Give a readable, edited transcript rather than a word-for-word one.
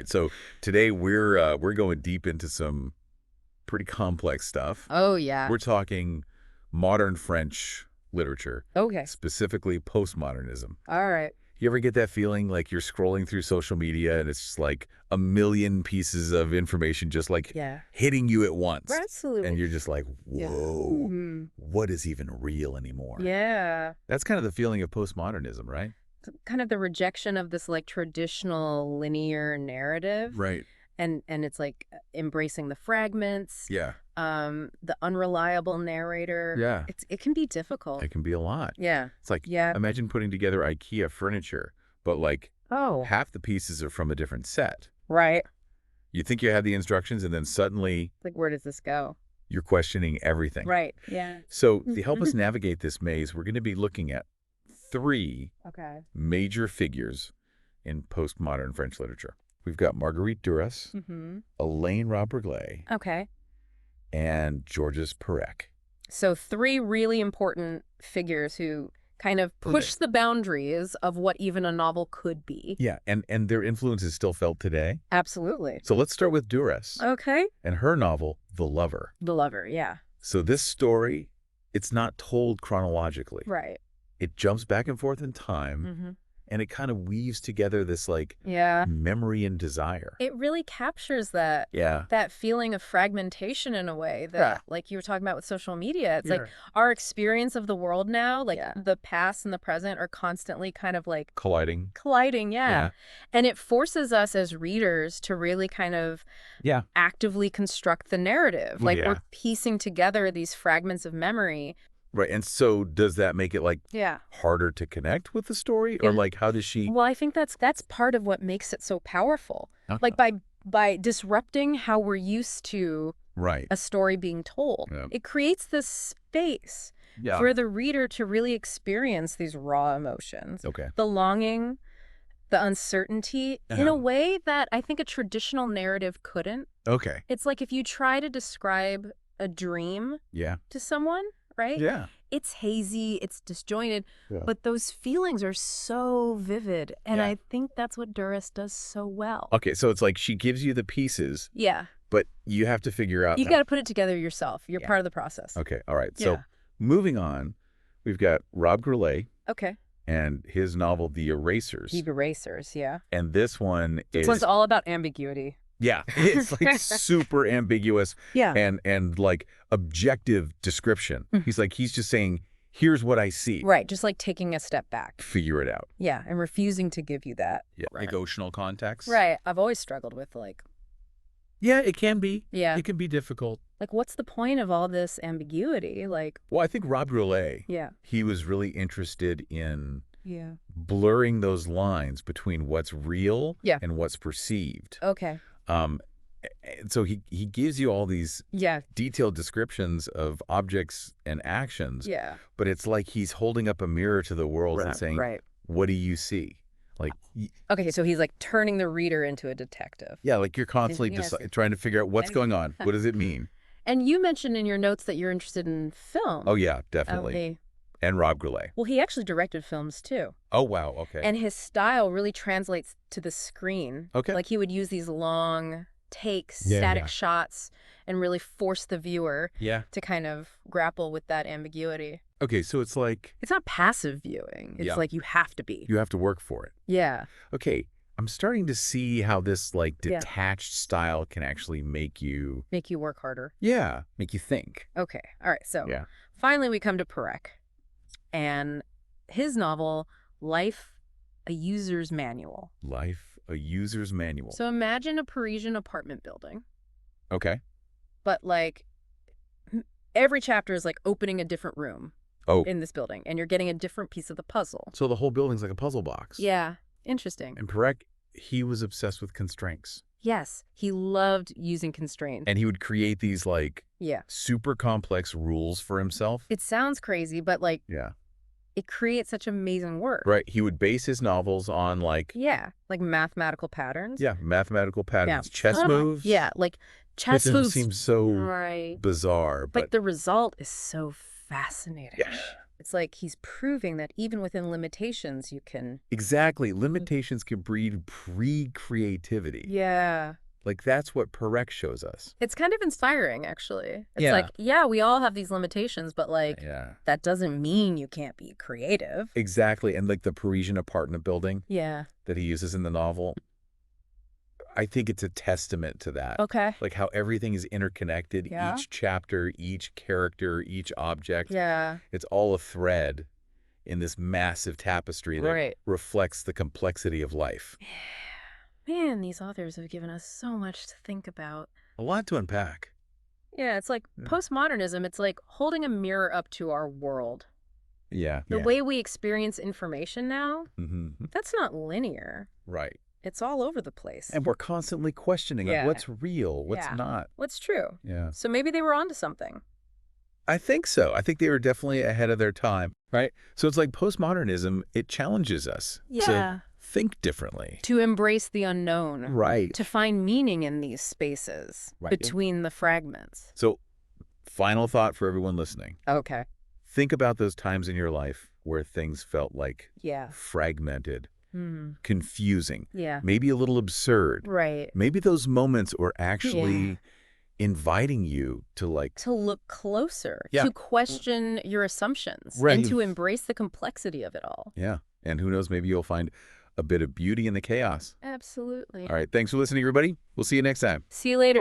right. So today we're going deep into some pretty complex stuff. Oh, yeah. We're talking modern French literature, Okay. specifically postmodernism. All right. You ever get that feeling like you're scrolling through social media and it's just like a million pieces of information just like hitting you at once? Absolutely. And you're just like, whoa, what is even real anymore? Yeah. That's kind of the feeling of postmodernism, right? Kind of the rejection of this like traditional linear narrative. Right. And it's like embracing the fragments. Yeah. The unreliable narrator. Yeah. It can be difficult. It can be a lot. Yeah. It's like, imagine putting together IKEA furniture, but like half the pieces are from a different set. Right. You think you have the instructions and then suddenly like, where does this go? You're questioning everything. Right. Yeah. So to help us navigate this maze, we're going to be looking at three major figures in postmodern French literature. We've got Marguerite Duras, Alain Robbe-Grillet, and Georges Perec. So three really important figures who kind of push the boundaries of what even a novel could be. Yeah, and their influence is still felt today. Absolutely. So let's start with Duras. Okay. And her novel, The Lover. The Lover, yeah. So this story, it's not told chronologically. Right. It jumps back and forth in time, and it kind of weaves together this like memory and desire. It really captures that that feeling of fragmentation in a way that like you were talking about with social media. It's like our experience of the world now, like the past and the present are constantly kind of like colliding, and it forces us as readers to really kind of actively construct the narrative. Like we're piecing together these fragments of memory. Right. And so does that make it like harder to connect with the story? Or like how does she? Well, I think that's part of what makes it so powerful. Like by disrupting how we're used to a story being told. It creates this space for the reader to really experience these raw emotions. The longing, the uncertainty in a way that I think a traditional narrative couldn't. It's like if you try to describe a dream to someone, right? Yeah. It's hazy, it's disjointed, but those feelings are so vivid. And I think that's what Duras does so well. Okay, so it's like she gives you the pieces. But you have to figure out. You got to put it together yourself. You're part of the process. Okay, all right. So moving on, we've got Robbe-Grillet. Okay. And his novel, The Erasers. The Erasers, And this one's all about ambiguity. Yeah, it's like super ambiguous and like objective description. He's just saying, here's what I see. Right, just like taking a step back. Figure it out. Yeah, and refusing to give you that. Yeah, negotiational context. Right, I've always struggled with like. Yeah, it can be. Yeah. It can be difficult. Like, what's the point of all this ambiguity? Like. Well, I think Robbe-Grillet, he was really interested in blurring those lines between what's real and what's perceived. Okay. So he gives you all these detailed descriptions of objects and actions. Yeah. But it's like he's holding up a mirror to the world and saying, what do you see? Like, okay, so he's like turning the reader into a detective. Yeah, like you're constantly just trying to figure out what's going on. What does it mean? And you mentioned in your notes that you're interested in film. Oh, yeah, definitely. And Robbe-Grillet. Well, he actually directed films too. Oh, wow. Okay. And his style really translates to the screen. Okay. Like he would use these long takes, static shots, and really force the viewer to kind of grapple with that ambiguity. Okay, so it's like... It's not passive viewing. It's like you have to be. You have to work for it. Yeah. Okay, I'm starting to see how this like detached style can actually make you... Make you work harder. Yeah, make you think. Okay, all right. So finally we come to Perec. And his novel, Life, a User's Manual. Life, a User's Manual. So imagine a Parisian apartment building. Okay. But like every chapter is like opening a different room in this building. And you're getting a different piece of the puzzle. So the whole building's like a puzzle box. Yeah. Interesting. And Perec, he was obsessed with constraints. Yes. He loved using constraints. And he would create these like super complex rules for himself. It sounds crazy, but like it creates such amazing work. Right. He would base his novels on like... like mathematical patterns. Yeah, mathematical patterns. Chess moves. Yeah, like chess moves. Seems so bizarre. But the result is so fascinating. Yeah. It's like he's proving that even within limitations, you can... Exactly. Limitations can breed pre-creativity. Yeah. Like, that's what Perec shows us. It's kind of inspiring, actually. It's like, yeah, we all have these limitations, but, like, that doesn't mean you can't be creative. Exactly. And, like, the Parisian apartment building that he uses in the novel, I think it's a testament to that. Okay. Like, how everything is interconnected. Yeah. Each chapter, each character, each object. Yeah. It's all a thread in this massive tapestry that reflects the complexity of life. Man, these authors have given us so much to think about. A lot to unpack. Yeah, it's like postmodernism. It's like holding a mirror up to our world. Yeah. The way we experience information now, that's not linear. Right. It's all over the place. And we're constantly questioning like, what's real, what's not. What's true. Yeah. So maybe they were onto something. I think so. I think they were definitely ahead of their time, right? So it's like postmodernism, it challenges us to think differently. To embrace the unknown. Right. To find meaning in these spaces between the fragments. So final thought for everyone listening. Okay. Think about those times in your life where things felt like fragmented, confusing, maybe a little absurd. Right. Maybe those moments were actually inviting you to look closer, to question your assumptions, and to embrace the complexity of it all. Yeah. And who knows, maybe you'll find a bit of beauty in the chaos. Absolutely. All right. Thanks for listening, everybody. We'll see you next time. See you later.